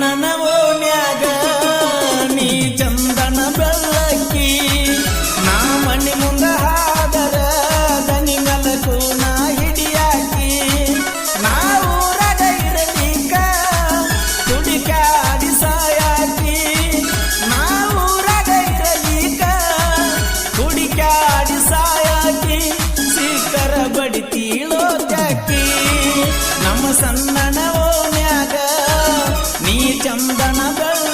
ಸಣ್ಣನ ಓಣ್ಯಾಗ ನೀ ಚಂದನ ಬೆಳ್ಳಕ್ಕಿ ನಾ ಮಣ್ಣಿ ಮುಂದ ಹಾದರ ದನಿಗಲಕು ನಾ ಹಿಡಿಯಾಕಿ ನಾ ಊರಾಗ ಇರಲಿಕ ತುಡಿಕಾಡಿ ಸಾಯಾಕಿ ನಾ ಊರಾಗ ಇರಲಿಕ ತುಡಿಕಾಡಿ ಸಾಯಾಕಿ ಸಿಕ್ಕರ ಬಡಿತೀಳೋ ಜಾಕಿ ನಮ್ಮ ಸಣ್ಣನ ಓಣ್ಯಾಗ ನೀ ಚಂದನ ಬೆಳ್ಳ